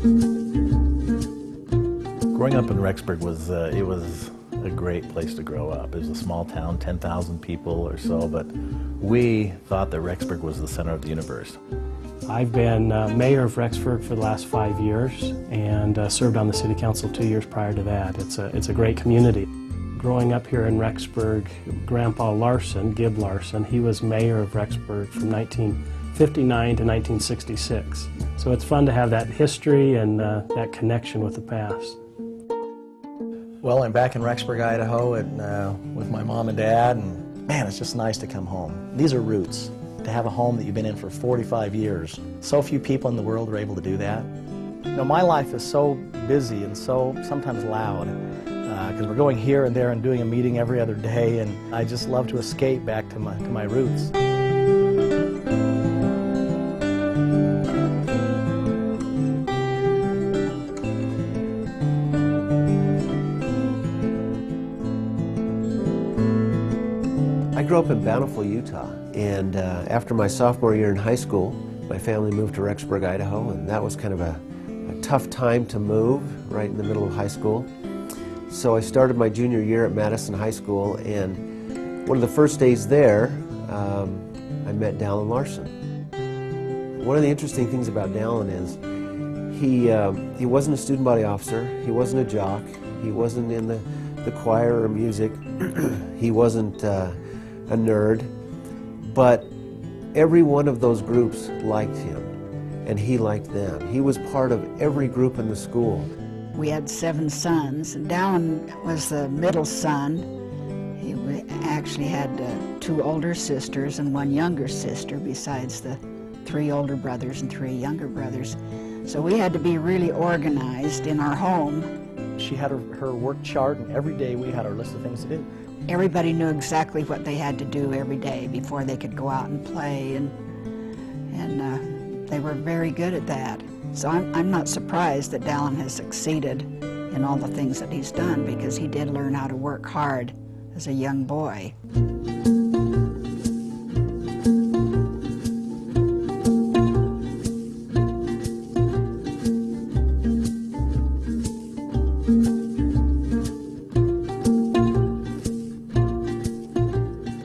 Growing up in Rexburg was a great place to grow up. It was a small town, 10,000 people or so, but we thought that Rexburg was the center of the universe. I've been mayor of Rexburg for the last 5 years and served on the city council 2 years prior to that. It's a great community. Growing up here in Rexburg, Grandpa Larsen, Gib Larsen, he was mayor of Rexburg from 1959 to 1966. So it's fun to have that history and that connection with the past. Well, I'm back in Rexburg, Idaho, and with my mom and dad, and man, it's just nice to come home. These are roots. To have a home that you've been in for 45 years. So few people in the world are able to do that. You know, my life is so busy and so sometimes loud, because we're going here and there and doing a meeting every other day, and I just love to escape back to my roots. I grew up in Bountiful, Utah, and after my sophomore year in high school, my family moved to Rexburg, Idaho, and that was kind of a tough time to move right in the middle of high school. So I started my junior year at Madison High School, and one of the first days there, I met Dallin Larsen. One of the interesting things about Dallin is he wasn't a student body officer, he wasn't a jock, he wasn't in the choir or music, he wasn't a nerd, but every one of those groups liked him, and he liked them. He was part of every group in the school. We had 7 sons, and Dallin was the middle son. He actually had 2 older sisters and 1 younger sister, besides the 3 older brothers and 3 younger brothers. So we had to be really organized in our home. She had her work chart, and every day we had our list of things to do. Everybody knew exactly what they had to do every day before they could go out and play, and they were very good at that. So I'm not surprised that Dallin has succeeded in all the things that he's done, because he did learn how to work hard as a young boy.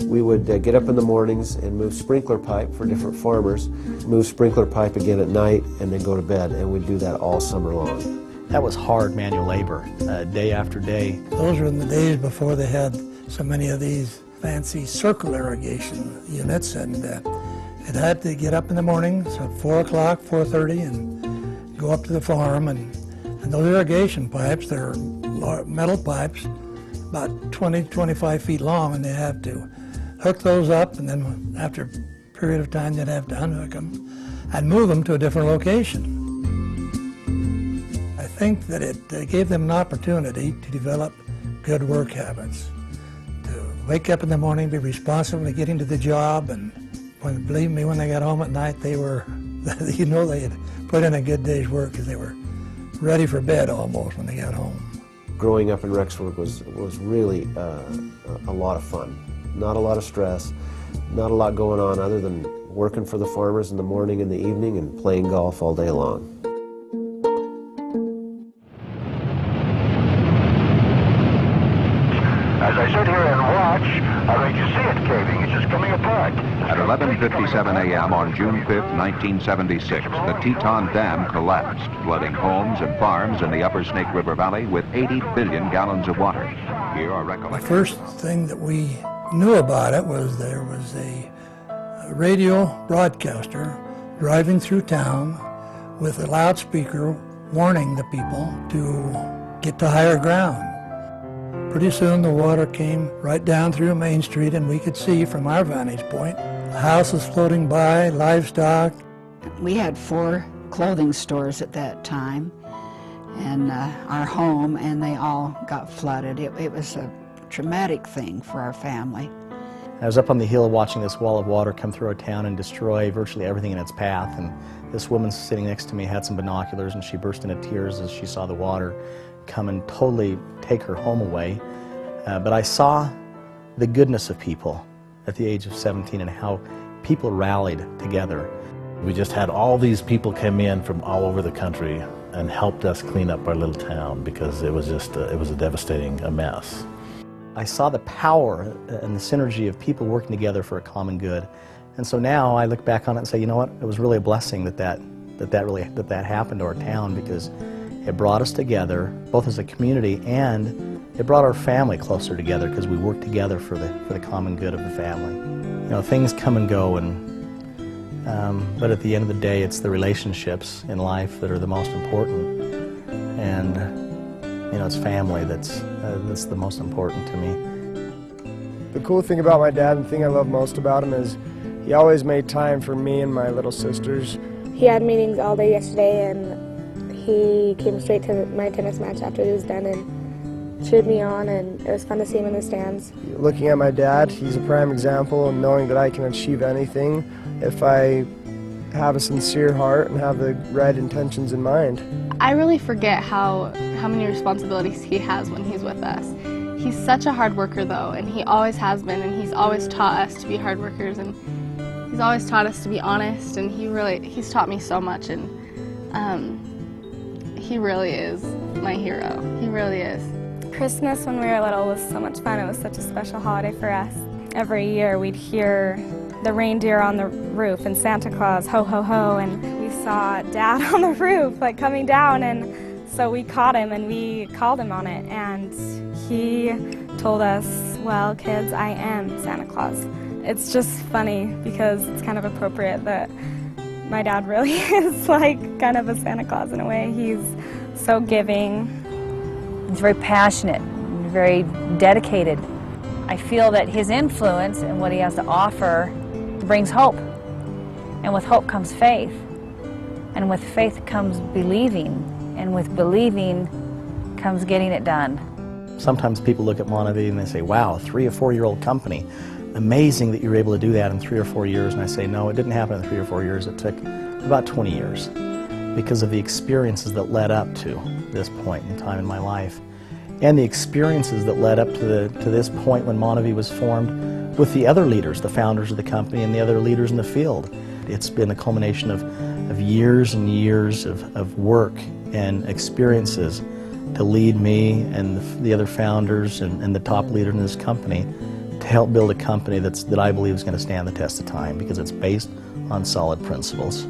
We would get up in the mornings and move sprinkler pipe for different farmers, move sprinkler pipe again at night, and then go to bed, and we'd do that all summer long. That was hard manual labor, day after day. Those were in the days before they had so many of these fancy circle irrigation units, and it had to get up in the morning, so at 4 o'clock, 4:30, and go up to the farm, and those irrigation pipes, they're metal pipes, about 20, 25 feet long, and they have to hook those up, and then after a period of time they'd have to unhook them and move them to a different location. I think that it gave them an opportunity to develop good work habits, to wake up in the morning, be responsible to getting to the job, and believe me, when they got home at night, they were, you know, they had put in a good day's work, because they were ready for bed almost when they got home. Growing up in Rexburg was really a lot of fun. Not a lot of stress, not a lot going on other than working for the farmers in the morning and the evening and playing golf all day long. As I sit here and watch, I can see it caving. It's just coming apart. At 11:57 a.m. on June 5th, 1976, the Teton Dam collapsed, flooding homes and farms in the upper Snake River Valley with 80 billion gallons of water. Here are recollections. The first thing that we knew about it was there was a radio broadcaster driving through town with a loudspeaker warning the people to get to higher ground. Pretty soon the water came right down through Main Street, and we could see from our vantage point houses floating by, livestock. We had 4 clothing stores at that time, and our home, and they all got flooded. It was a traumatic thing for our family. I was up on the hill watching this wall of water come through our town and destroy virtually everything in its path, and this woman sitting next to me had some binoculars, and she burst into tears as she saw the water come and totally take her home away. But I saw the goodness of people at the age of 17 and how people rallied together. We just had all these people come in from all over the country and helped us clean up our little town because it was just it was a devastating mess. I saw the power and the synergy of people working together for a common good. And so now I look back on it and say, you know what, it was really a blessing that happened to our town, because it brought us together, both as a community, and it brought our family closer together because we worked together for the common good of the family. You know, things come and go, but at the end of the day, it's the relationships in life that are the most important. And you know, it's family that's the most important to me. The cool thing about my dad, and the thing I love most about him, is he always made time for me and my little sisters. He had meetings all day yesterday, and he came straight to my tennis match after it was done and cheered me on, and it was fun to see him in the stands. Looking at my dad, he's a prime example, and knowing that I can achieve anything if I have a sincere heart and have the right intentions in mind. I really forget how many responsibilities he has when he's with us. He's such a hard worker though, and he always has been, and he's always taught us to be hard workers, and he's always taught us to be honest, and he's taught me so much, and he really is my hero. He really is. Christmas when we were little was so much fun. It was such a special holiday for us. Every year we'd hear the reindeer on the roof and Santa Claus, ho ho ho, and we saw Dad on the roof like coming down, and so we caught him and we called him on it, and he told us, well kids, I am Santa Claus. It's just funny because it's kind of appropriate that my dad really is like kind of a Santa Claus in a way. He's so giving. He's very passionate, very dedicated. I feel that his influence and what he has to offer brings hope. And with hope comes faith. And with faith comes believing. And with believing comes getting it done. Sometimes people look at MonaVie and they say, wow, a 3 or 4 year old company. Amazing that you were able to do that in 3 or 4 years. And I say, no, it didn't happen in 3 or 4 years. It took about 20 years because of the experiences that led up to this point in time in my life, and the experiences that led up to this point when MonaVie was formed with the other leaders, the founders of the company and the other leaders in the field. It's been a culmination of years and years of work and experiences to lead me and the other founders and the top leader in this company to help build a company that I believe is going to stand the test of time, because it's based on solid principles.